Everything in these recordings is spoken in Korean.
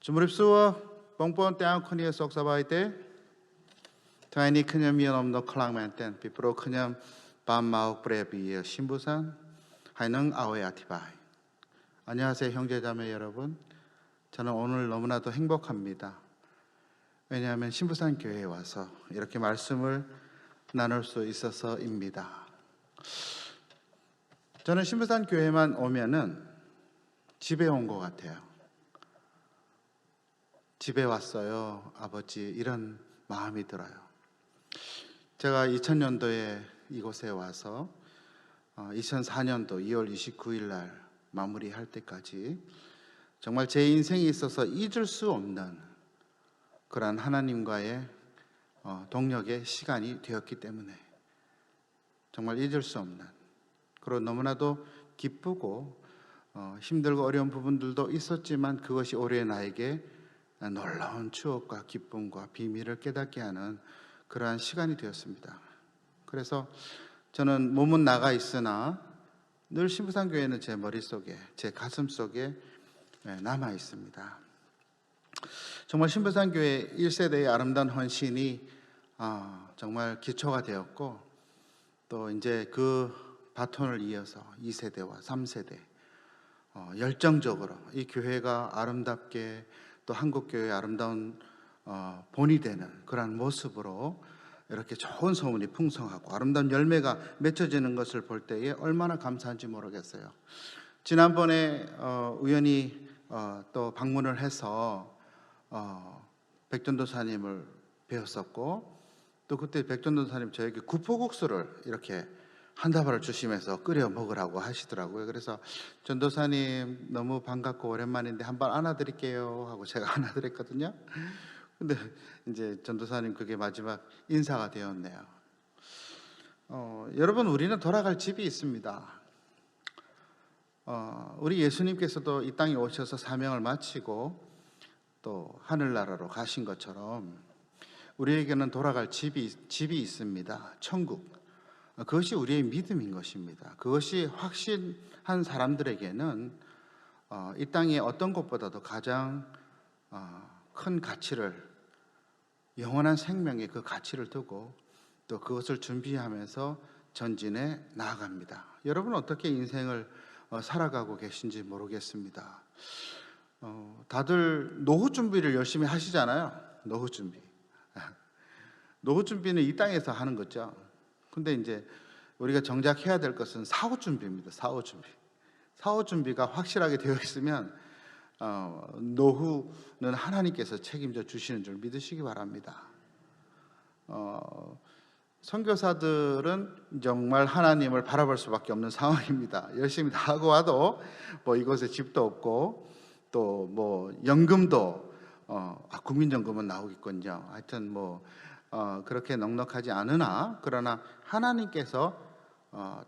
Jumripsuwa bongpon tiang khuni sok sabai te Twaini khnyam yon no khlang man ten pipro khnyam pam mau prebi 신부산 하이능 아웨 아티바이. 안녕하세요 형제자매 여러분. 저는 오늘 너무나도 행복합니다. 왜냐하면 신부산 교회에 와서 이렇게 말씀을 나눌 수 있어서입니다. 저는 신부산 교회만 오면은 집에 온 것 같아요. 집에 왔어요, 아버지, 이런 마음이 들어요. 제가 2000년도에 이곳에 와서 2004년도 2월 29일 날 마무리할 때까지 정말 제 인생에 있어서 잊을 수 없는 그런 하나님과의 동력의 시간이 되었기 때문에 정말 잊을 수 없는, 그리고 너무나도 기쁘고 힘들고 어려운 부분들도 있었지만 그것이 올해 나에게 놀라운 추억과 기쁨과 비밀을 깨닫게 하는 그러한 시간이 되었습니다. 그래서 저는 몸은 나가 있으나 늘 신부산교회는 제 머릿속에, 제 가슴속에 남아 있습니다. 정말 신부산교회 1세대의 아름다운 헌신이 정말 기초가 되었고, 또 이제 그 바톤을 이어서 2세대와 3세대 열정적으로 이 교회가 아름답게, 또 한국교회의 아름다운 본이 되는 그러한 모습으로 이렇게 좋은 소문이 풍성하고 아름다운 열매가 맺혀지는 것을 볼 때에 얼마나 감사한지 모르겠어요. 지난번에 우연히 또 방문을 해서 백전도사님을 배웠었고, 또 그때 백전도사님 저에게 구포국수를 이렇게 한 다발을 주시면서 끓여 먹으라고 하시더라고요. 그래서 전도사님 너무 반갑고 오랜만인데 한 발 안아드릴게요 하고 제가 안아드렸거든요. 근데 이제 전도사님 그게 마지막 인사가 되었네요. 여러분, 우리는 돌아갈 집이 있습니다. 우리 예수님께서도 이 땅에 오셔서 사명을 마치고 또 하늘나라로 가신 것처럼 우리에게는 돌아갈 집이 있습니다. 천국. 그것이 우리의 믿음인 것입니다. 그것이 확신한 사람들에게는 이 땅의 어떤 것보다도 가장 큰 가치를, 영원한 생명의 그 가치를 두고 또 그것을 준비하면서 전진해 나아갑니다. 여러분은 어떻게 인생을 살아가고 계신지 모르겠습니다. 다들 노후 준비를 열심히 하시잖아요. 노후 준비. 노후 준비는 이 땅에서 하는 거죠. 근데 이제 우리가 정작 해야 될 것은 사후 준비입니다. 사후 준비. 사후 준비가 확실하게 되어 있으면 노후는 하나님께서 책임져 주시는 줄 믿으시기 바랍니다. 선교사들은 정말 하나님을 바라볼 수밖에 없는 상황입니다. 열심히 다 하고 와도 뭐 이곳에 집도 없고 또 뭐 연금도 국민연금은 나오겠군요. 하여튼 뭐 그렇게 넉넉하지 않으나, 그러나 하나님께서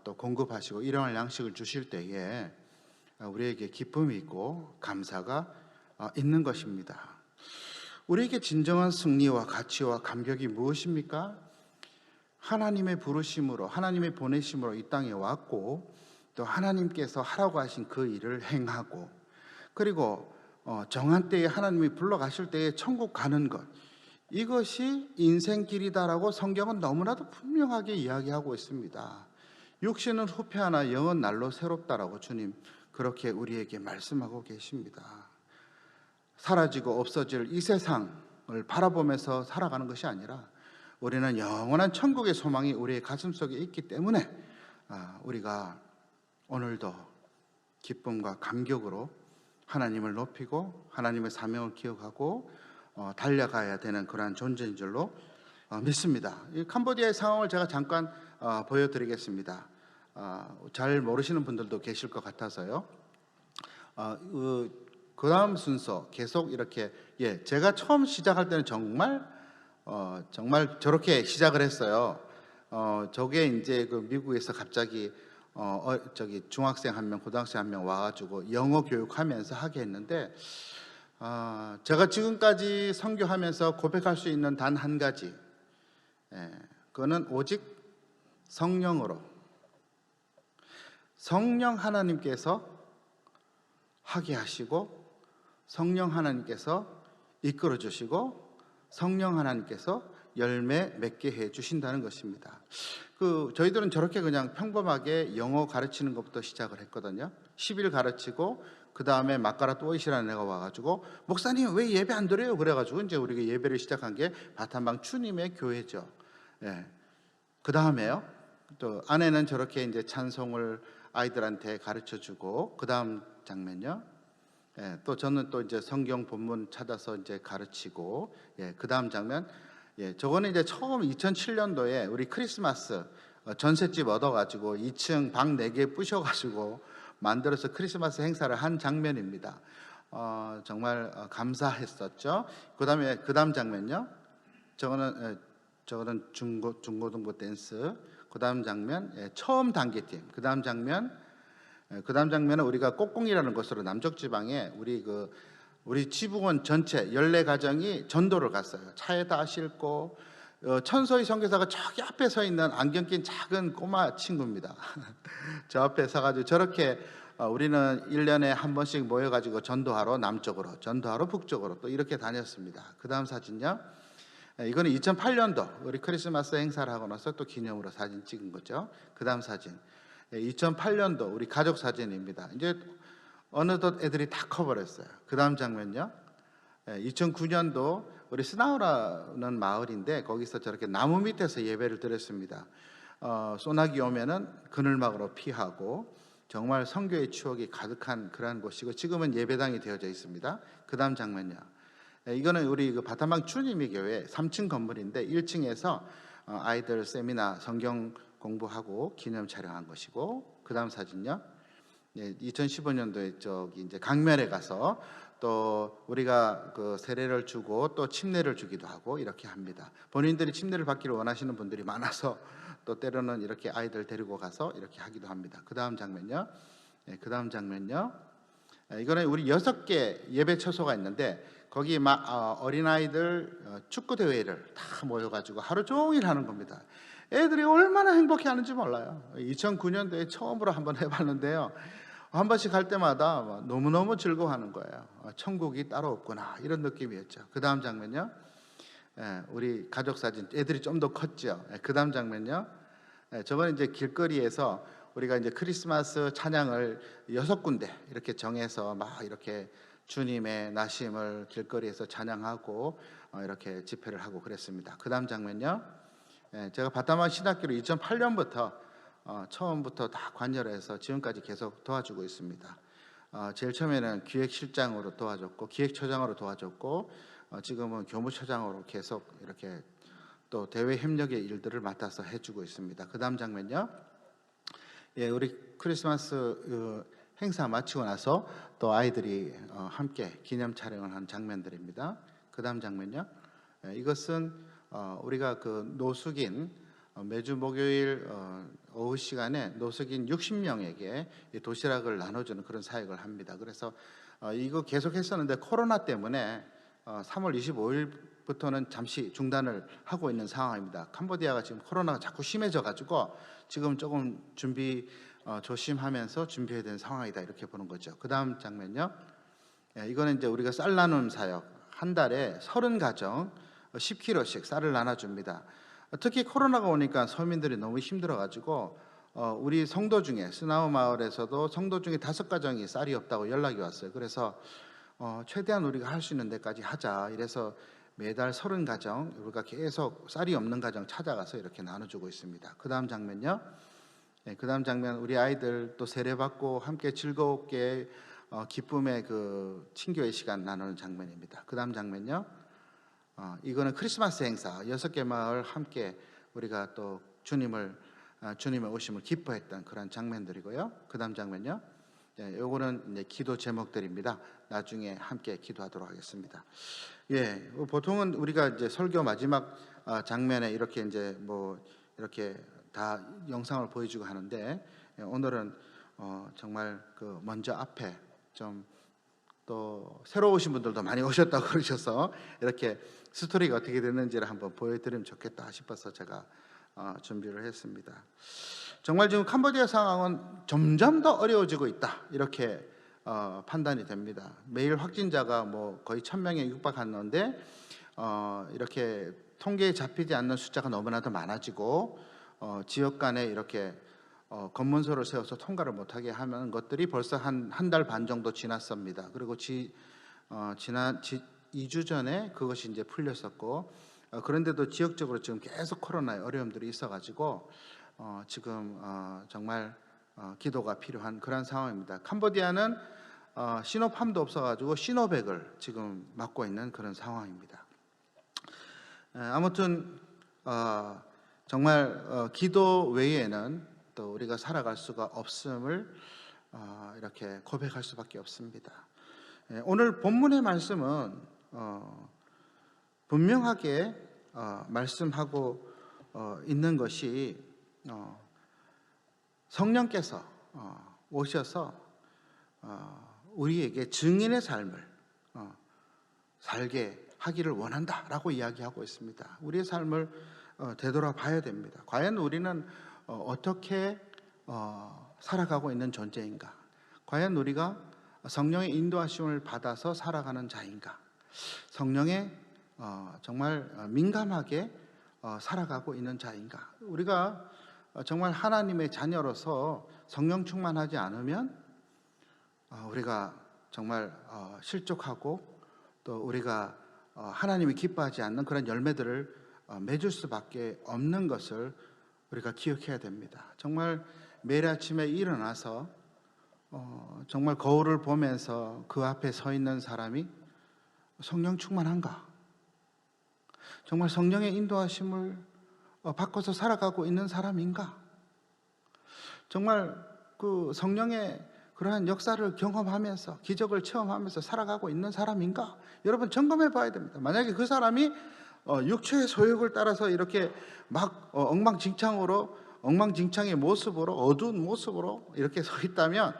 또 공급하시고 일용할 양식을 주실 때에 우리에게 기쁨이 있고 감사가 있는 것입니다. 우리에게 진정한 승리와 가치와 감격이 무엇입니까? 하나님의 부르심으로, 하나님의 보내심으로 이 땅에 왔고, 또 하나님께서 하라고 하신 그 일을 행하고, 그리고 정한 때에 하나님이 불러가실 때에 천국 가는 것, 이것이 인생길이다라고 성경은 너무나도 분명하게 이야기하고 있습니다. 육신은 후패하나 영은 날로 새롭다라고 주님 그렇게 우리에게 말씀하고 계십니다. 사라지고 없어질 이 세상을 바라보면서 살아가는 것이 아니라 우리는 영원한 천국의 소망이 우리의 가슴속에 있기 때문에 우리가 오늘도 기쁨과 감격으로 하나님을 높이고 하나님의 사명을 기억하고 달려가야 되는 그러한 존재인 줄로 믿습니다. 이 캄보디아의 상황을 제가 잠깐 보여드리겠습니다. 잘 모르시는 분들도 계실 것 같아서요. 그 다음 순서 계속 이렇게, 제가 처음 시작할 때는 정말 저렇게 시작을 했어요. 저게 이제 그 미국에서 갑자기 저기 중학생 한 명, 고등학생 한 명 와가지고 영어 교육하면서 하게 했는데, 제가 지금까지 선교하면서 고백할 수 있는 단 한 가지, 그거는 오직 성령으로, 성령 하나님께서 하게 하시고 성령 하나님께서 이끌어 주시고 성령 하나님께서 열매 맺게 해 주신다는 것입니다. 저희들은 저렇게 그냥 평범하게 영어 가르치는 것부터 시작을 했거든요. 10일 가르치고 그 다음에 막가라 또이시라는 애가 와가지고 목사님 왜 예배 안 드려요? 그래가지고 이제 우리가 예배를 시작한 게 바탄방 추님의 교회죠. 예. 그 다음에요. 또 아내는 저렇게 이제 찬송을 아이들한테 가르쳐주고 그 다음 장면요. 예, 또 저는 또 이제 성경 본문 찾아서 이제 가르치고, 예, 그 다음 장면, 예, 저거는 이제 처음 2007년도에 우리 크리스마스 전셋집 얻어가지고 2층 방 4개 부셔가지고 만들어서 크리스마스 행사를 한 장면입니다. 정말 감사했었죠. 그 다음 장면요. 저거는 중고등부 댄스. 그 다음 장면, 예, 처음 단계팀. 그 다음 장면은 우리가 꼭공이라는 곳으로 남쪽 지방에 우리 지붕원 전체 14가정이 전도를 갔어요. 차에다 싣고 천소희 선교사가 저기 앞에 서 있는 안경 낀 작은 꼬마 친구입니다. 저 앞에 서가지고 저렇게 우리는 1년에 한 번씩 모여가지고 전도하러 남쪽으로, 전도하러 북쪽으로 또 이렇게 다녔습니다. 그 다음 사진요. 이거는 2008년도 우리 크리스마스 행사를 하고 나서 또 기념으로 사진 찍은 거죠. 그 다음 사진 2008년도 우리 가족 사진입니다. 이제 어느덧 애들이 다 커버렸어요. 그 다음 장면요. 2009년도 우리 스나우라는 마을인데 거기서 저렇게 나무 밑에서 예배를 드렸습니다. 소나기 오면은 그늘막으로 피하고 정말 선교의 추억이 가득한 그러한 곳이고 지금은 예배당이 되어져 있습니다. 그 다음 장면요. 이거는 우리 바탄방 추님의 교회 3층 건물인데 1층에서 아이들 세미나 성경 공부하고 기념 촬영한 것이고 그 다음 사진요. 2015년도에 저기 이제 강면에 가서 또 우리가 그 세례를 주고 또 침례를 주기도 하고 이렇게 합니다. 본인들이 침례를 받기를 원하시는 분들이 많아서 또 때로는 이렇게 아이들 데리고 가서 이렇게 하기도 합니다. 그 다음 장면요. 그 다음 장면요. 이거는 우리 6개 예배 처소가 있는데 거기 막 어린아이들 축구 대회를 다 모여가지고 하루 종일 하는 겁니다. 애들이 얼마나 행복해하는지 몰라요. 2009년도에 처음으로 한번 해봤는데요. 한 번씩 할 때마다 너무너무 즐거워하는 거예요. 천국이 따로 없구나 이런 느낌이었죠. 그 다음 장면요. 우리 가족 사진, 애들이 좀 더 컸죠. 그 다음 장면요. 저거는 이제 길거리에서 우리가 이제 크리스마스 찬양을 6군데 이렇게 정해서 막 이렇게 주님의 나심을 길거리에서 찬양하고 이렇게 집회를 하고 그랬습니다. 그 다음 장면요. 제가 바타만 신학교를 2008년부터 처음부터 다 관여해서 지금까지 계속 도와주고 있습니다. 제일 처음에는 기획실장으로 도와줬고 기획처장으로 도와줬고 지금은 교무처장으로 계속 이렇게 또 대외 협력의 일들을 맡아서 해주고 있습니다. 그 다음 장면요. 예, 우리 크리스마스 행사 마치고 나서 또 아이들이 함께 기념 촬영을 한 장면들입니다. 그 다음 장면요. 이것은 우리가 그 노숙인 매주 목요일 오후 시간에 노숙인 60명에게 도시락을 나눠주는 그런 사역을 합니다. 그래서 이거 계속 했었는데 코로나 때문에 3월 25일부터는 잠시 중단을 하고 있는 상황입니다. 캄보디아가 지금 코로나가 자꾸 심해져 가지고 지금 조금 조심하면서 준비해야 되는 상황이다 이렇게 보는 거죠. 그 다음 장면요. 이거는 이제 우리가 쌀 나눔 사역 한 달에 30가정 10kg씩 쌀을 나눠줍니다. 특히 코로나가 오니까 서민들이 너무 힘들어가지고 우리 성도 중에 스나우 마을에서도 성도 중에 5가정이 쌀이 없다고 연락이 왔어요. 그래서 최대한 우리가 할 수 있는 데까지 하자. 이래서 매달 30가정 우리가 계속 쌀이 없는 가정 찾아가서 이렇게 나눠주고 있습니다. 그 다음 장면요. 그 다음 장면 우리 아이들 또 세례받고 함께 즐겁게 기쁨의 그 친교의 시간 나누는 장면입니다. 그 다음 장면요. 이거는 크리스마스 행사 6개 마을 함께 우리가 또 주님의 오심을 기뻐했던 그런 장면들이고요. 그 다음 장면요. 요거는 이제 기도 제목들입니다. 나중에 함께 기도하도록 하겠습니다. 예, 보통은 우리가 이제 설교 마지막 장면에 이렇게 이제 뭐 이렇게 다 영상을 보여주고 하는데 오늘은 정말 그 먼저 앞에 좀 또 새로 오신 분들도 많이 오셨다고 그러셔서 이렇게 스토리가 어떻게 됐는지를 한번 보여드리면 좋겠다 싶어서 제가 준비를 했습니다. 정말 지금 캄보디아 상황은 점점 더 어려워지고 있다 이렇게 판단이 됩니다. 매일 확진자가 뭐 거의 1,000명에 육박하는데 이렇게 통계에 잡히지 않는 숫자가 너무나도 많아지고 지역 간에 이렇게 검문소를 세워서 통과를 못하게 하는 것들이 벌써 한 달 반 정도 지났습니다. 그리고 지난 2주 전에 그것이 이제 풀렸었고, 그런데도 지역적으로 지금 계속 코로나의 어려움들이 있어가지고 지금 정말 기도가 필요한 그런 상황입니다. 캄보디아는 시노팜도 없어가지고 시노백을 지금 맞고 있는 그런 상황입니다. 아무튼 정말 기도 외에는 또 우리가 살아갈 수가 없음을 이렇게 고백할 수밖에 없습니다. 오늘 본문의 말씀은 분명하게 말씀하고 있는 것이 성령께서 오셔서 우리에게 증인의 삶을 살게 하기를 원한다라고 이야기하고 있습니다. 우리의 삶을 되돌아봐야 됩니다. 과연 우리는 어떻게 살아가고 있는 존재인가? 과연 우리가 성령의 인도하심을 받아서 살아가는 자인가? 성령에 정말 민감하게 살아가고 있는 자인가? 우리가 정말 하나님의 자녀로서 성령 충만하지 않으면 우리가 정말 실족하고 또 우리가 하나님이 기뻐하지 않는 그런 열매들을 맺을 수밖에 없는 것을 우리가 기억해야 됩니다. 정말 매일 아침에 일어나서 정말 거울을 보면서 그 앞에 서 있는 사람이 성령 충만한가? 정말 성령의 인도하심을 바꿔서 살아가고 있는 사람인가? 정말 그 성령의 그러한 역사를 경험하면서 기적을 체험하면서 살아가고 있는 사람인가? 여러분 점검해 봐야 됩니다. 만약에 그 사람이 육체의 소욕을 따라서 이렇게 막 엉망진창의 모습으로 어두운 모습으로 이렇게 서 있다면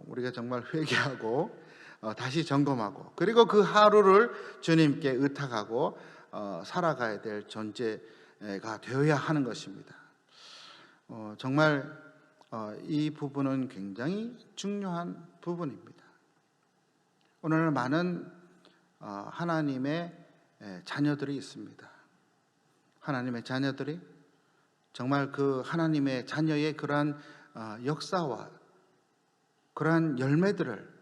우리가 정말 회개하고 다시 점검하고 그리고 그 하루를 주님께 의탁하고 살아가야 될 존재가 되어야 하는 것입니다. 정말 이 부분은 굉장히 중요한 부분입니다. 오늘 많은 하나님의 자녀들이 있습니다. 하나님의 자녀들이 정말 그 하나님의 자녀의 그러한 역사와 그러한 열매들을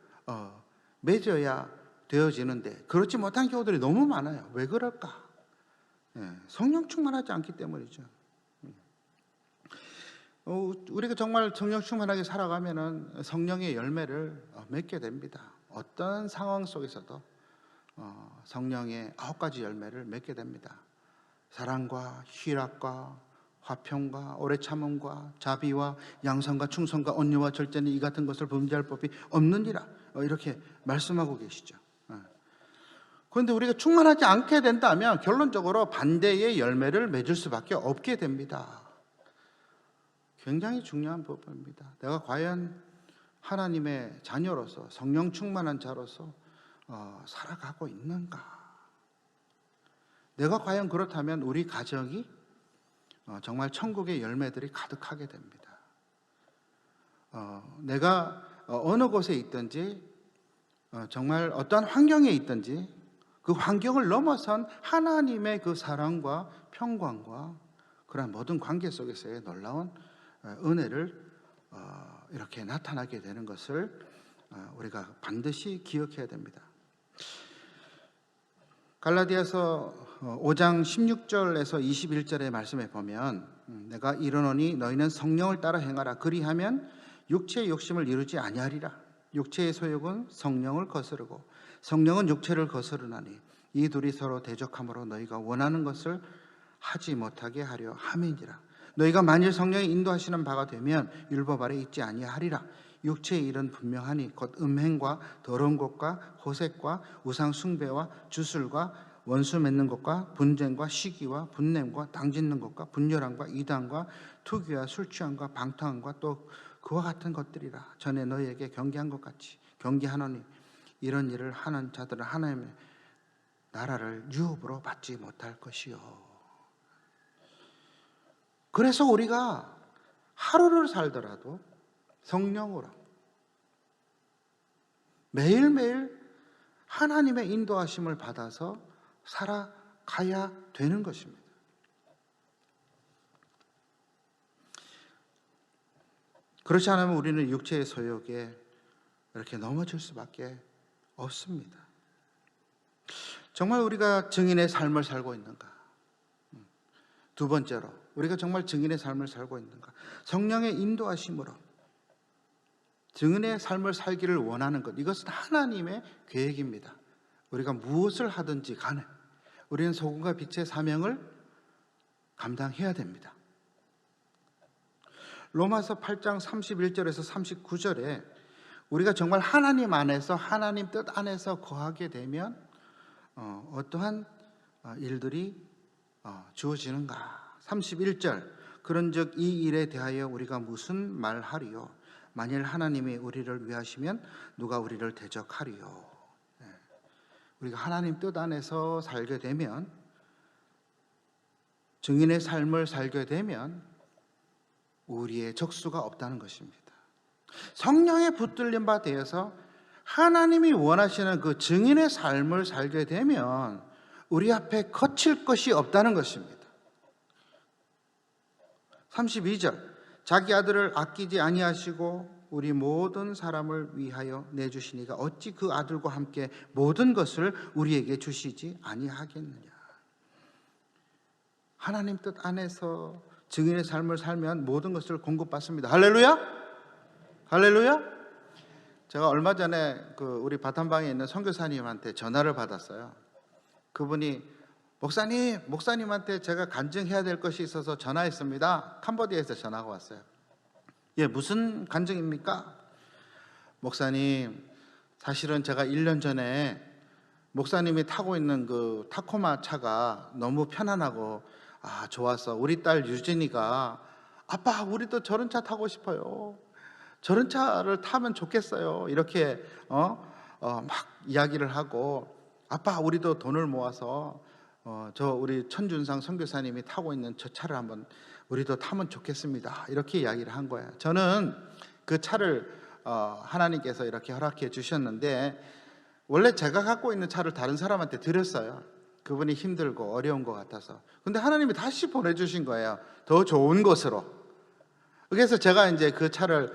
맺어야 되어지는데 그렇지 못한 경우들이 너무 많아요. 왜 그럴까? 성령 충만하지 않기 때문이죠. 우리가 정말 성령 충만하게 살아가면은 성령의 열매를 맺게 됩니다. 어떤 상황 속에서도 성령의 9가지 열매를 맺게 됩니다. 사랑과 희락과 화평과 오래 참음과 자비와 양선과 충성과 온유와 절제는 이 같은 것을 범죄할 법이 없느니라 이렇게 말씀하고 계시죠. 그런데 우리가 충만하지 않게 된다면 결론적으로 반대의 열매를 맺을 수밖에 없게 됩니다. 굉장히 중요한 부분입니다. 내가 과연 하나님의 자녀로서 성령 충만한 자로서 살아가고 있는가? 내가 과연 그렇다면 우리 가정이 정말 천국의 열매들이 가득하게 됩니다. 내가 어느 곳에 있든지 정말 어떠한 환경에 있든지 그 환경을 넘어선 하나님의 그 사랑과 평강과 그런 모든 관계 속에서의 놀라운 은혜를 이렇게 나타나게 되는 것을 우리가 반드시 기억해야 됩니다. 갈라디아서 5장 16절에서 21절의 말씀에 보면 내가 이르노니 너희는 성령을 따라 행하라 그리하면 육체의 욕심을 이루지 아니하리라. 육체의 소욕은 성령을 거스르고 성령은 육체를 거스르나니 이 둘이 서로 대적함으로 너희가 원하는 것을 하지 못하게 하려 함이니라. 너희가 만일 성령이 인도하시는 바가 되면 율법 아래 있지 아니하리라. 육체의 일은 분명하니 곧 음행과 더러운 것과 호색과 우상 숭배와 주술과 원수 맺는 것과 분쟁과 시기와 분냄과 당짓는 것과 분열함과 이단과 투기와 술 취함과 방탕함과 또 그와 같은 것들이라. 전에 너희에게 경계한 것 같이 경계하노니 이런 일을 하는 자들은 하나님의 나라를 유업으로 받지 못할 것이요. 그래서 우리가 하루를 살더라도 성령으로 매일매일 하나님의 인도하심을 받아서 살아가야 되는 것입니다. 그렇지 않으면 우리는 육체의 소욕에 이렇게 넘어질 수밖에 없습니다. 정말 우리가 증인의 삶을 살고 있는가? 두 번째로, 우리가 정말 증인의 삶을 살고 있는가? 성령의 인도하심으로 증인의 삶을 살기를 원하는 것, 이것은 하나님의 계획입니다. 우리가 무엇을 하든지 간에 우리는 소금과 빛의 사명을 감당해야 됩니다. 로마서 8장 31절에서 39절에 우리가 정말 하나님 안에서, 하나님 뜻 안에서 거하게 되면 어떠한 일들이 주어지는가? 31절, 그런즉 이 일에 대하여 우리가 무슨 말하리요? 만일 하나님이 우리를 위하시면 누가 우리를 대적하리요? 우리가 하나님 뜻 안에서 살게 되면, 증인의 삶을 살게 되면 우리의 적수가 없다는 것입니다. 성령의 붙들림 바 되어서 하나님이 원하시는 그 증인의 삶을 살게 되면 우리 앞에 거칠 것이 없다는 것입니다. 32절, 자기 아들을 아끼지 아니하시고 우리 모든 사람을 위하여 내주시니가 어찌 그 아들과 함께 모든 것을 우리에게 주시지 아니하겠느냐. 하나님 뜻 안에서 증인의 삶을 살면 모든 것을 공급받습니다. 할렐루야? 할렐루야? 제가 얼마 전에 우리 바탄방에 있는 선교사님한테 전화를 받았어요. 그분이 목사님한테 제가 간증해야 될 것이 있어서 전화했습니다. 캄보디아에서 전화가 왔어요. 예, 무슨 간증입니까? 목사님, 사실은 제가 1년 전에 목사님이 타고 있는 그 타코마 차가 너무 편안하고 좋아서 우리 딸 유진이가 아빠, 우리도 저런 차 타고 싶어요. 저런 차를 타면 좋겠어요. 이렇게 막 이야기를 하고, 아빠, 우리도 돈을 모아서 우리 천준상 선교사님이 타고 있는 저 차를 한번 우리도 타면 좋겠습니다. 이렇게 이야기를 한 거예요. 저는 그 차를 하나님께서 이렇게 허락해 주셨는데, 원래 제가 갖고 있는 차를 다른 사람한테 드렸어요. 그분이 힘들고 어려운 것 같아서. 근데 하나님이 다시 보내주신 거예요. 더 좋은 곳으로. 그래서 제가 이제 그 차를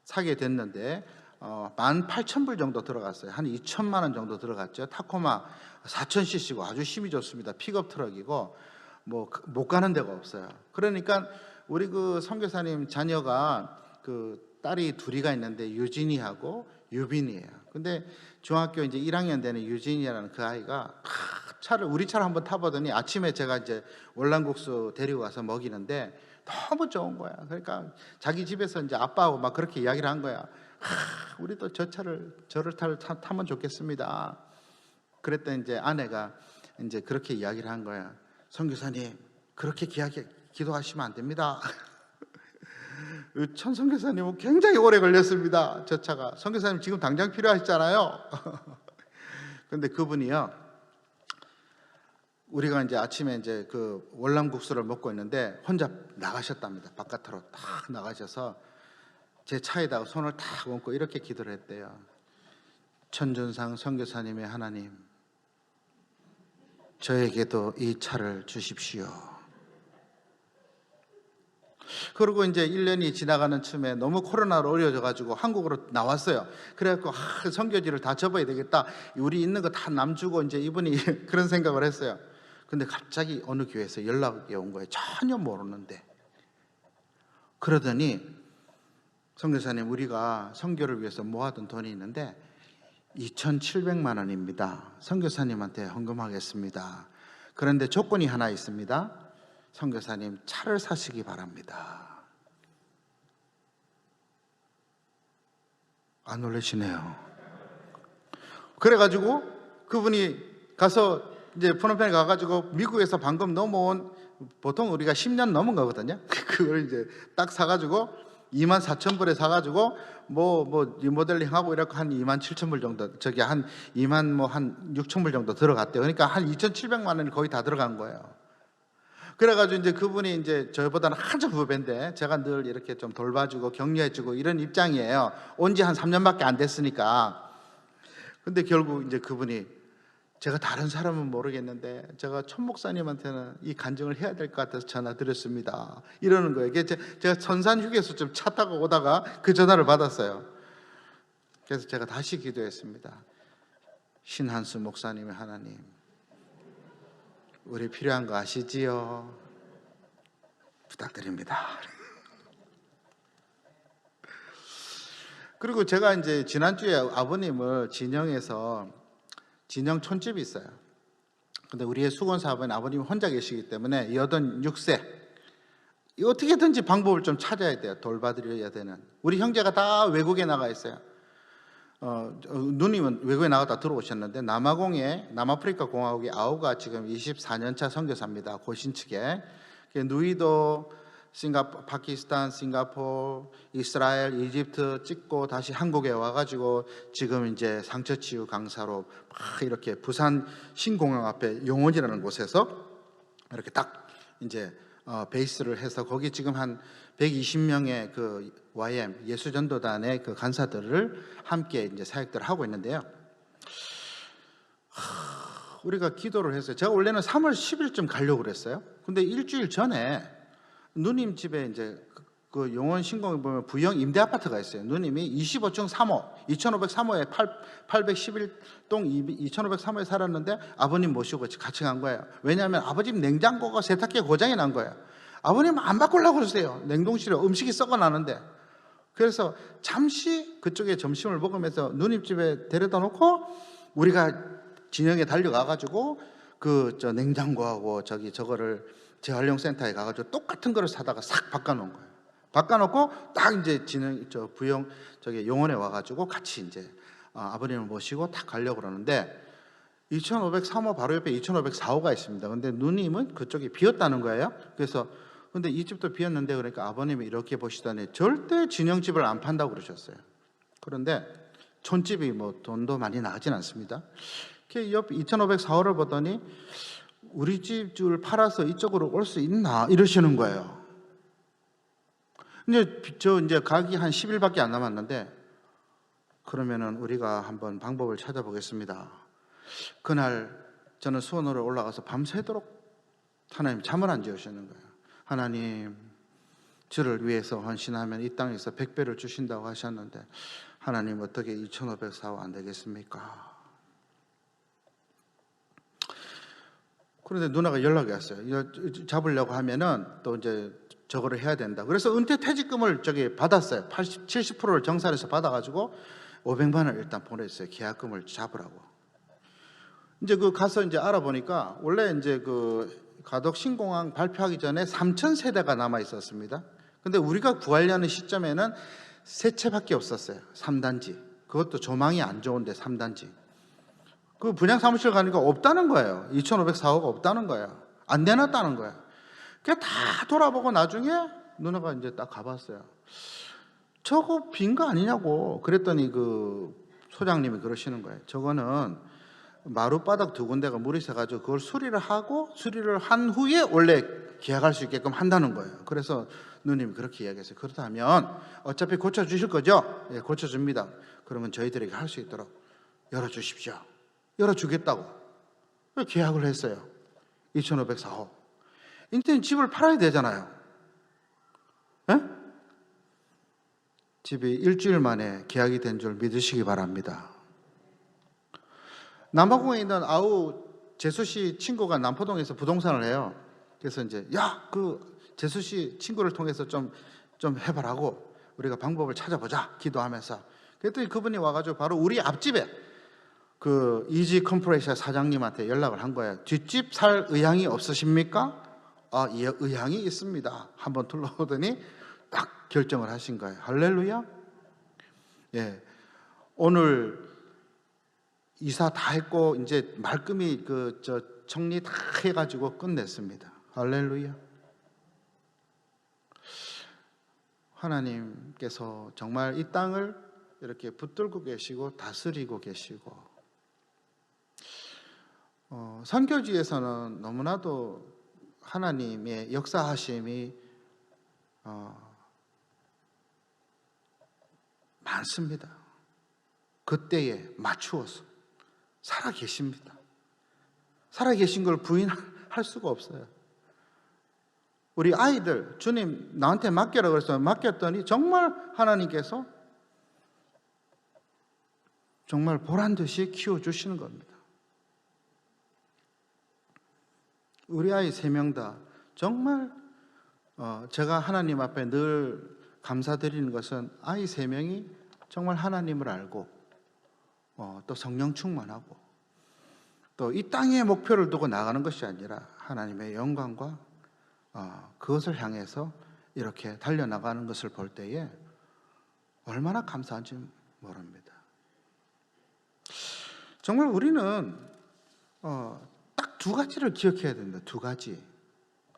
사게 됐는데 18,000불 정도 들어갔어요. 한 2천만 원 정도 들어갔죠. 타코마 4000cc고 아주 힘이 좋습니다. 픽업 트럭이고 뭐 못 가는 데가 없어요. 그러니까 우리 그 선교사님 자녀가 그 딸이 둘이가 있는데 유진이하고 유빈이에요. 근데 중학교 이제 1학년 되는 유진이라는 그 아이가 우리 차를 한번 타보더니 아침에 제가 이제 월남국수 데리고 가서 먹이는데 너무 좋은 거야. 그러니까 자기 집에서 이제 아빠하고 막 그렇게 이야기를 한 거야. 우리도 저를 타면 좋겠습니다. 그랬더니 이제 아내가 이제 그렇게 이야기를 한 거야. 선교사님, 그렇게 기도하시면 안 됩니다. 천 선교사님은 굉장히 오래 걸렸습니다. 저 차가. 선교사님 지금 당장 필요하시잖아요. 근데 그분이요, 우리가 이제 아침에 이제 그 월남국수를 먹고 있는데 혼자 나가셨답니다. 바깥으로 딱 나가셔서 제 차에다가 손을 탁 얹고 이렇게 기도를 했대요. 천준상 선교사님의 하나님, 저에게도 이 차를 주십시오. 그리고 이제 1년이 지나가는 쯤에 너무 코로나로 어려워져 가지고 한국으로 나왔어요. 그래갖고 선교지를 다 접어야 되겠다. 우리 있는 거 다 남주고 이제 이분이 그런 생각을 했어요. 근데 갑자기 어느 교회에서 연락이 온 거예요. 전혀 모르는데. 그러더니 선교사님, 우리가 선교를 위해서 모아둔 돈이 있는데 2,700만 원입니다. 선교사님한테 헌금하겠습니다. 그런데 조건이 하나 있습니다. 선교사님, 차를 사시기 바랍니다. 안 놀라시네요. 그래가지고 그분이 가서 이제 프놈펜에 가가지고 미국에서 방금 넘어온, 보통 우리가 10년 넘은 거거든요. 그걸 이제 딱 사가지고 24,000불에 사가지고 뭐 리모델링하고 이렇게 한 27,000불 정도, 한 6,000불 정도 들어갔대요. 그러니까 한 2,700만 원이 거의 다 들어간 거예요. 그래가지고 이제 그분이 이제 저보다는 한참 후배인데 제가 늘 이렇게 좀 돌봐주고 격려해주고 이런 입장이에요. 온 지 한 3년밖에 안 됐으니까. 근데 결국 이제 그분이, 제가 다른 사람은 모르겠는데 제가 촌 목사님한테는 이 간증을 해야 될 것 같아서 전화 드렸습니다, 이러는 거예요. 제가 선산 휴게소 좀 차 타고 오다가 그 전화를 받았어요. 그래서 제가 다시 기도했습니다. 신한수 목사님의 하나님, 우리 필요한 거 아시지요? 부탁드립니다. 그리고 제가 이제 지난주에 아버님을 진영에서, 진영 촌집이 있어요. 근데 우리의 수건사 아버님 혼자 계시기 때문에 86세, 어떻게든지 방법을 좀 찾아야 돼요. 돌봐드려야 되는. 우리 형제가 다 외국에 나가 있어요. 누님은 외국에 나갔다 들어오셨는데 남아프리카 공화국의 아우가 지금 24년차 선교사입니다. 고신 측에. 누이도 파키스탄, 싱가포르, 이스라엘, 이집트 찍고 다시 한국에 와가지고 지금 이제 상처치유 강사로 막 이렇게 부산 신공항 앞에 용원이라는 곳에서 이렇게 딱 이제 베이스를 해서 거기 지금 한 120명의 그 YM 예수전도단의 그 간사들을 함께 이제 사역들을 하고 있는데요. 우리가 기도를 했어요. 제가 원래는 3월 10일쯤 가려고 그랬어요. 근데 일주일 전에 누님 집에 이제 그 용원 신공에 보면 부영 임대 아파트가 있어요. 누님이 25층 3호, 2503호에 811동 2503호에 살았는데 아버님 모시고 같이 간 거예요. 왜냐하면 아버님 냉장고가 세탁기가 고장이 난 거예요. 아버님 안 바꾸려고 그러세요. 냉동실에 음식이 썩어 나는데. 그래서 잠시 그쪽에 점심을 먹으면서 누님 집에 데려다 놓고 우리가 진영에 달려가가지고 저 냉장고하고 저거를 재활용 센터에 가가지고 똑같은 거를 사다가 싹 바꿔놓은 거예요. 바꿔놓고 딱 이제 부영 용원에 와가지고 같이 이제 아버님을 모시고 딱 가려고 그러는데 2503호 바로 옆에 2504호가 있습니다. 근데 누님은 그쪽이 비었다는 거예요. 그래서 근데 이 집도 비었는데, 그러니까 아버님이 이렇게 보시더니 절대 진영집을 안 판다고 그러셨어요. 그런데 촌집이 뭐 돈도 많이 나가진 않습니다. 옆 2504호를 보더니 우리 집을 팔아서 이쪽으로 올 수 있나 이러시는 거예요. 이제 가기 한 10일밖에 안 남았는데, 그러면은 우리가 한번 방법을 찾아보겠습니다. 그날 저는 수원으로 올라가서 밤새도록 하나님 잠을 안 재우시는 거예요. 하나님, 저를 위해서 헌신하면 이 땅에서 100배를 주신다고 하셨는데 하나님 어떻게 2504호 안 되겠습니까? 그런데 누나가 연락이 왔어요. 잡으려고 하면은 또 이제 저거를 해야 된다. 그래서 은퇴 퇴직금을 받았어요. 70%를 정산해서 받아가지고 500만 원을 일단 보냈어요. 계약금을 잡으라고. 이제 가서 이제 알아보니까 원래 이제 가덕 신공항 발표하기 전에 3,000세대가 남아 있었습니다. 근데 우리가 구하려는 시점에는 3채밖에 없었어요. 3단지. 그것도 조망이 안 좋은데 3단지. 그 분양 사무실 가니까 없다는 거예요. 2504호가 없다는 거예요. 안 내놨다는 거예요. 그냥 다 돌아보고 나중에 누나가 이제 딱 가봤어요. 저거 빈 거 아니냐고 그랬더니 그 소장님이 그러시는 거예요. 저거는 마룻바닥 2군데가 물이 새가지고 그걸 수리를 한 후에 원래 계약할 수 있게끔 한다는 거예요. 그래서 누님이 그렇게 이야기했어요. 그렇다면 어차피 고쳐주실 거죠? 예, 고쳐줍니다. 그러면 저희들에게 할 수 있도록 열어주십시오. 열어주겠다고 계약을 했어요. 2504호. 인터넷 집을 팔아야 되잖아요. 예? 집이 일주일 만에 계약이 된 줄 믿으시기 바랍니다. 남아공에 있는 아우 재수 씨 친구가 남포동에서 부동산을 해요. 그래서 이제 재수 씨 친구를 통해서 좀 해보라고 우리가 방법을 찾아보자 기도하면서. 그랬더니 그분이 와가지고 바로 우리 앞집에 그 이지 컴프레셔 사장님한테 연락을 한 거예요. 뒷집 살 의향이 없으십니까? 예, 의향이 있습니다. 한번 둘러보더니 딱 결정을 하신 거예요. 할렐루야. 예, 오늘 이사 다 했고 이제 말끔히 정리 다 해가지고 끝냈습니다. 할렐루야. 하나님께서 정말 이 땅을 이렇게 붙들고 계시고 다스리고 계시고, 선교지에서는 너무나도 하나님의 역사하심이 많습니다. 그때에 맞추어서 살아계십니다. 살아계신 걸 부인할 수가 없어요. 우리 아이들 주님 나한테 맡겨라 그래서 맡겼더니 정말 하나님께서 정말 보란듯이 키워주시는 겁니다. 우리 아이 3명 다 정말 제가 하나님 앞에 늘 감사드리는 것은 아이 3명이 정말 하나님을 알고 또 성령 충만하고 또 이 땅의 목표를 두고 나가는 것이 아니라 하나님의 영광과 그것을 향해서 이렇게 달려나가는 것을 볼 때에 얼마나 감사한지 모릅니다. 정말 우리는 딱 2가지를 기억해야 됩니다.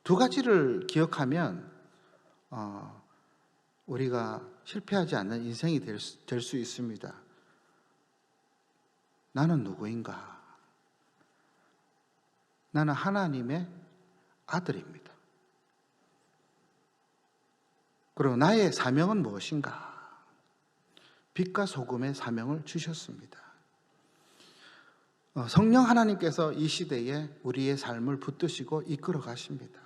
2가지를 기억하면 우리가 실패하지 않는 인생이 될 수 있습니다. 나는 누구인가? 나는 하나님의 아들입니다. 그리고 나의 사명은 무엇인가? 빛과 소금의 사명을 주셨습니다. 성령 하나님께서 이 시대에 우리의 삶을 붙드시고 이끌어 가십니다.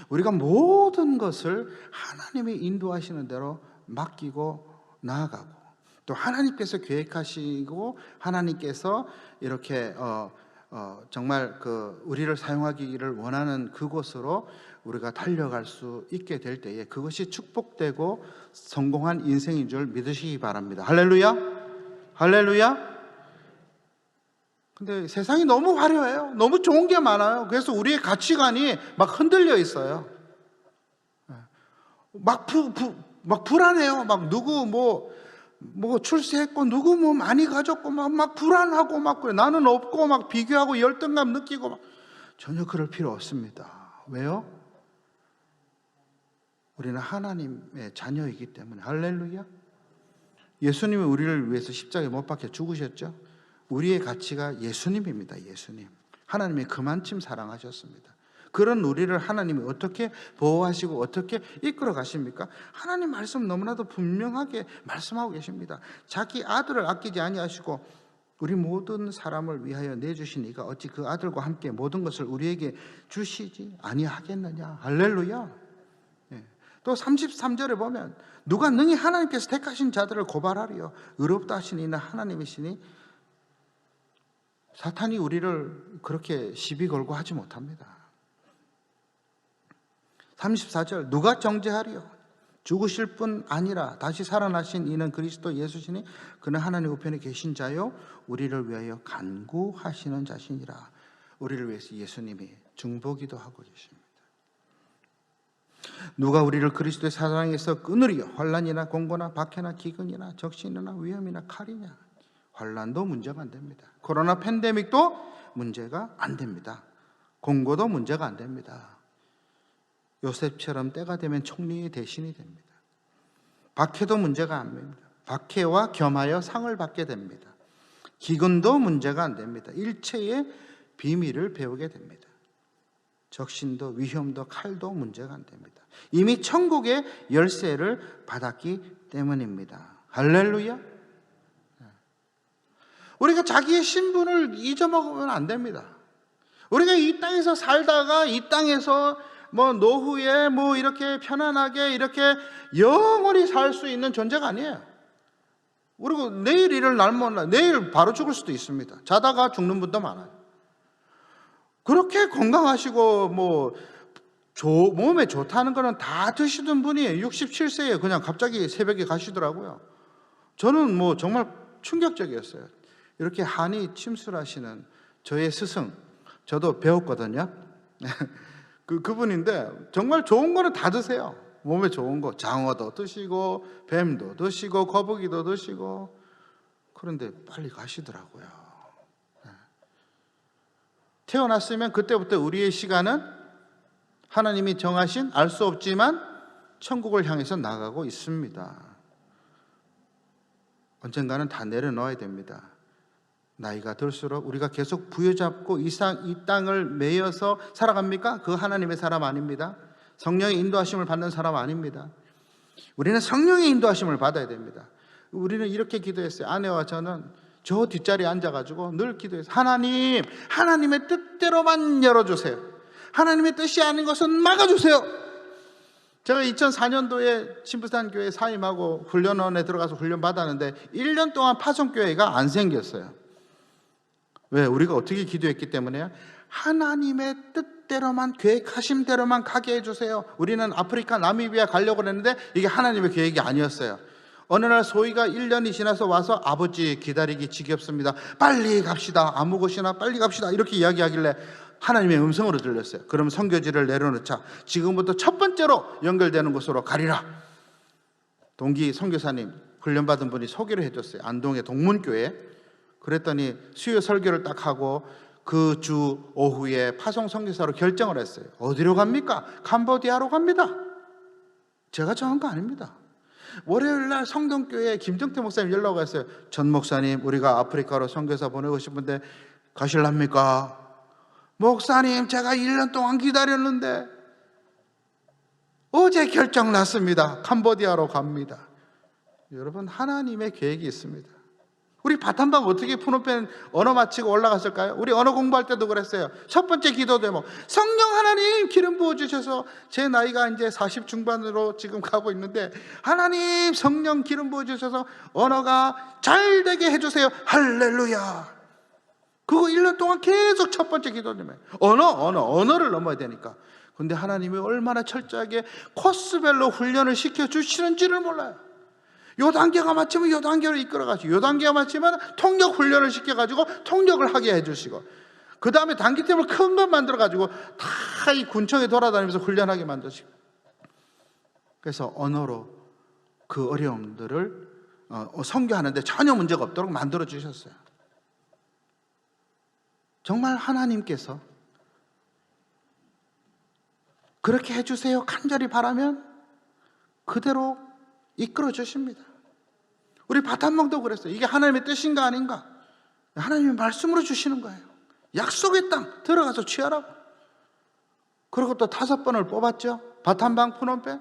우리가 모든 것을 하나님이 인도하시는 대로 맡기고 나아가고 또 하나님께서 계획하시고 하나님께서 이렇게 정말 우리를 사용하기를 원하는 그곳으로 우리가 달려갈 수 있게 될 때에 그것이 축복되고 성공한 인생인 줄 믿으시기 바랍니다. 할렐루야! 할렐루야! 근데 세상이 너무 화려해요. 너무 좋은 게 많아요. 그래서 우리의 가치관이 막 흔들려 있어요. 막 불안해요. 막 누구 뭐 출세했고 누구 뭐 많이 가졌고 막 불안하고 막 그래. 나는 없고 막 비교하고 열등감 느끼고 막 전혀 그럴 필요 없습니다. 왜요? 우리는 하나님의 자녀이기 때문에. 할렐루야. 예수님이 우리를 위해서 십자가에 못 박혀 죽으셨죠. 우리의 가치가 예수님입니다. 예수님. 하나님이 그만큼 사랑하셨습니다. 그런 우리를 하나님이 어떻게 보호하시고 어떻게 이끌어 가십니까? 하나님 말씀 너무나도 분명하게 말씀하고 계십니다. 자기 아들을 아끼지 아니하시고 우리 모든 사람을 위하여 내주신 이가 어찌 그 아들과 함께 모든 것을 우리에게 주시지 아니하겠느냐. 할렐루야. 또 33절에 보면 누가 능히 하나님께서 택하신 자들을 고발하리요 의롭다 하신 이는 하나님이시니 사탄이 우리를 그렇게 시비 걸고 하지 못합니다. 34절 누가 정죄하리요 죽으실 뿐 아니라 다시 살아나신 이는 그리스도 예수시니 그는 하나님 우편에 계신 자요 우리를 위하여 간구하시는 자시니라. 우리를 위해서 예수님이 중보기도 하고 계십니다. 누가 우리를 그리스도의 사랑에서 끊으리요 환난이나 공고나 박해나 기근이나 적신이나 위험이나 칼이냐. 환난도 문제가 안 됩니다. 코로나 팬데믹도 문제가 안 됩니다. 공고도 문제가 안 됩니다. 요셉처럼 때가 되면 총리의 대신이 됩니다. 박해도 문제가 안 됩니다. 박해와 겸하여 상을 받게 됩니다. 기근도 문제가 안 됩니다. 일체의 비밀을 배우게 됩니다. 적신도 위험도 칼도 문제가 안 됩니다. 이미 천국의 열쇠를 받았기 때문입니다. 할렐루야. 우리가 자기의 신분을 잊어먹으면 안 됩니다. 우리가 이 땅에서 살다가 이 땅에서 노후에 이렇게 편안하게 이렇게 영원히 살 수 있는 존재가 아니에요. 그리고 내일 일을 날 몰라. 내일 바로 죽을 수도 있습니다. 자다가 죽는 분도 많아요. 그렇게 건강하시고 몸에 좋다는 거는 다 드시던 분이 67세에 그냥 갑자기 새벽에 가시더라고요. 저는 정말 충격적이었어요. 이렇게 한이 침술하시는 저의 스승, 저도 배웠거든요. 그분인데 정말 좋은 거는 다 드세요. 몸에 좋은 거 장어도 드시고 뱀도 드시고 거북이도 드시고. 그런데 빨리 가시더라고요. 태어났으면 그때부터 우리의 시간은 하나님이 정하신 알 수 없지만 천국을 향해서 나가고 있습니다. 언젠가는 다 내려놓아야 됩니다. 나이가 들수록 우리가 계속 부여잡고 이 땅을 매여서 살아갑니까? 그 하나님의 사람 아닙니다. 성령의 인도하심을 받는 사람 아닙니다. 우리는 성령의 인도하심을 받아야 됩니다. 우리는 이렇게 기도했어요. 아내와 저는 저 뒷자리에 앉아가지고 늘 기도했어요. 하나님, 하나님의 뜻대로만 열어주세요. 하나님의 뜻이 아닌 것은 막아주세요. 제가 2004년도에 신부산교회 사임하고 훈련원에 들어가서 훈련 받았는데 1년 동안 파송교회가 안 생겼어요. 왜? 우리가 어떻게 기도했기 때문에요? 하나님의 뜻대로만, 계획하신 대로만 가게 해주세요. 우리는 아프리카 나미비아 가려고 했는데 이게 하나님의 계획이 아니었어요. 어느 날 소희가 1년이 지나서 와서 아버지 기다리기 지겹습니다. 빨리 갑시다. 아무 곳이나 빨리 갑시다. 이렇게 이야기하길래 하나님의 음성으로 들렸어요. 그럼 선교지를 내려놓자. 지금부터 첫 번째로 연결되는 곳으로 가리라. 동기 선교사님 훈련받은 분이 소개를 해줬어요. 안동의 동문교회. 그랬더니 수요 설교를 딱 하고 그 주 오후에 파송 선교사로 결정을 했어요. 어디로 갑니까? 캄보디아로 갑니다. 제가 정한 거 아닙니다. 월요일 날 성동교회 김정태 목사님 연락 왔어요. 전 목사님, 우리가 아프리카로 선교사 보내고 싶은데 가실랍니까? 목사님, 제가 1년 동안 기다렸는데 어제 결정 났습니다. 캄보디아로 갑니다. 여러분, 하나님의 계획이 있습니다. 우리 바탄방 어떻게 푸놈펜 언어 마치고 올라갔을까요? 우리 언어 공부할 때도 그랬어요. 첫 번째 기도 제목, 성령 하나님 기름 부어주셔서, 제 나이가 이제 40 중반으로 지금 가고 있는데 하나님 성령 기름 부어주셔서 언어가 잘 되게 해주세요. 할렐루야. 그거 1년 동안 계속 첫 번째 기도 제목. 언어를 넘어야 되니까. 근데 하나님이 얼마나 철저하게 코스별로 훈련을 시켜주시는지를 몰라요. 요 단계가 맞추면 요 단계로 이끌어가시고, 요 단계가 맞추면 통역 훈련을 시켜가지고 통역을 하게 해주시고, 그 다음에 단기템을 큰 것 만들어가지고 다 이 군청에 돌아다니면서 훈련하게 만드시고, 그래서 언어로 그 어려움들을 선교하는데 전혀 문제가 없도록 만들어 주셨어요. 정말 하나님께서 그렇게 해주세요 간절히 바라면 그대로 이끌어 주십니다. 우리 바탄멍도 그랬어요. 이게 하나님의 뜻인가 아닌가? 하나님의 말씀으로 주시는 거예요. 약속의 땅 들어가서 취하라고. 그리고 또 5번을 뽑았죠. 바탄방, 푸놈펜,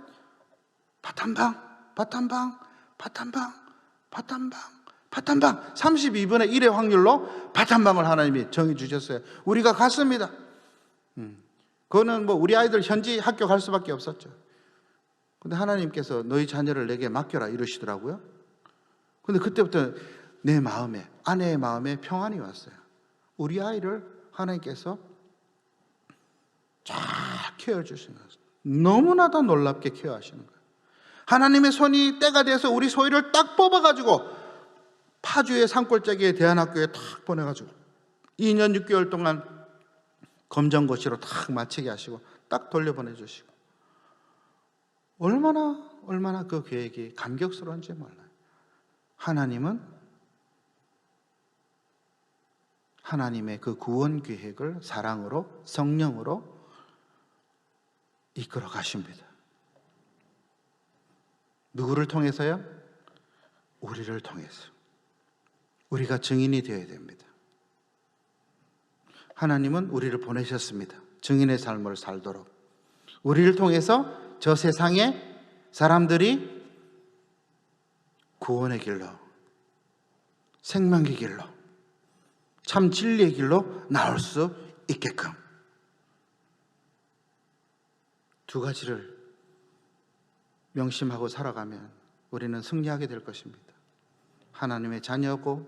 바탄방 32분의 1의 확률로 바탄방을 하나님이 정해 주셨어요. 우리가 갔습니다. 그거는 뭐 우리 아이들 현지 학교 갈 수밖에 없었죠. 근데 하나님께서 너희 자녀를 내게 맡겨라 이러시더라고요. 근데 그때부터 내 마음에, 아내의 마음에 평안이 왔어요. 우리 아이를 하나님께서 잘 키워주시는 거예요. 너무나도 놀랍게 키워하시는 거예요. 하나님의 손이 때가 돼서 우리 소희를 딱 뽑아가지고 파주의 산골짜기에 대안학교에 탁 보내가지고 2년 6개월 동안 검정고시로 탁 마치게 하시고 딱 돌려보내주시고, 얼마나 그 계획이 감격스러운지 몰라요. 하나님은 하나님의 그 구원 계획을 사랑으로, 성령으로 이끌어 가십니다. 누구를 통해서요? 우리를 통해서. 우리가 증인이 되어야 됩니다. 하나님은 우리를 보내셨습니다. 증인의 삶을 살도록. 우리를 통해서 저 세상에 사람들이 구원의 길로, 생명의 길로, 참 진리의 길로 나올 수 있게끔. 두 가지를 명심하고 살아가면 우리는 승리하게 될 것입니다. 하나님의 자녀고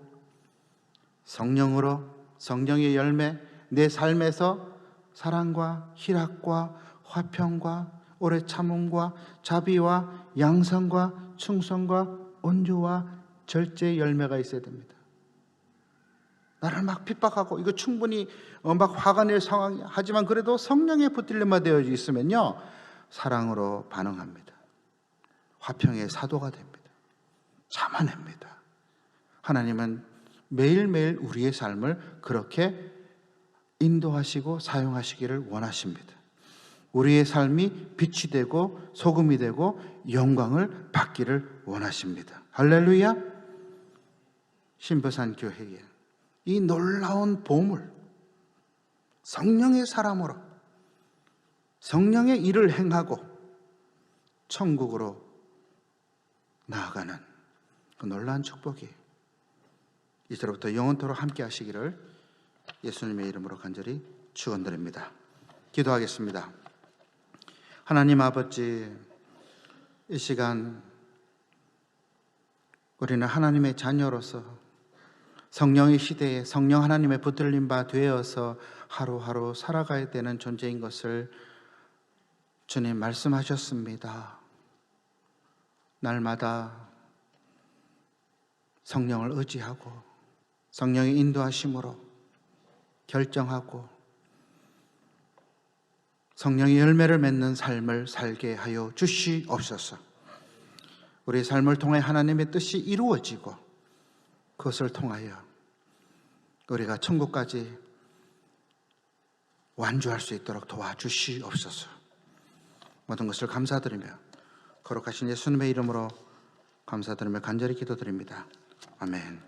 성령으로, 성령의 열매, 내 삶에서 사랑과 희락과 화평과 오래 참음과 자비와 양선과 충성과 온유와 절제의 열매가 있어야 됩니다. 나를 막 핍박하고 이거 충분히 막 화가 낼 상황이야. 하지만 그래도 성령의 붙들림만 되어 있으면요, 사랑으로 반응합니다. 화평의 사도가 됩니다. 참아냅니다. 하나님은 매일매일 우리의 삶을 그렇게 인도하시고 사용하시기를 원하십니다. 우리의 삶이 빛이 되고 소금이 되고 영광을 받기를 원하십니다. 할렐루야. 신부산 교회에 이 놀라운 보물, 성령의 사람으로 성령의 일을 행하고 천국으로 나아가는 그 놀라운 축복이 이제로부터 영원토록 함께 하시기를 예수님의 이름으로 간절히 축원드립니다. 기도하겠습니다. 하나님 아버지, 이 시간 우리는 하나님의 자녀로서 성령의 시대에 성령 하나님의 붙들림 바 되어서 하루하루 살아가야 되는 존재인 것을 주님 말씀하셨습니다. 날마다 성령을 의지하고 성령의 인도하심으로 결정하고 성령의 열매를 맺는 삶을 살게 하여 주시옵소서. 우리 삶을 통해 하나님의 뜻이 이루어지고 그것을 통하여 우리가 천국까지 완주할 수 있도록 도와주시옵소서. 모든 것을 감사드리며 거룩하신 예수님의 이름으로 감사드리며 간절히 기도드립니다. 아멘.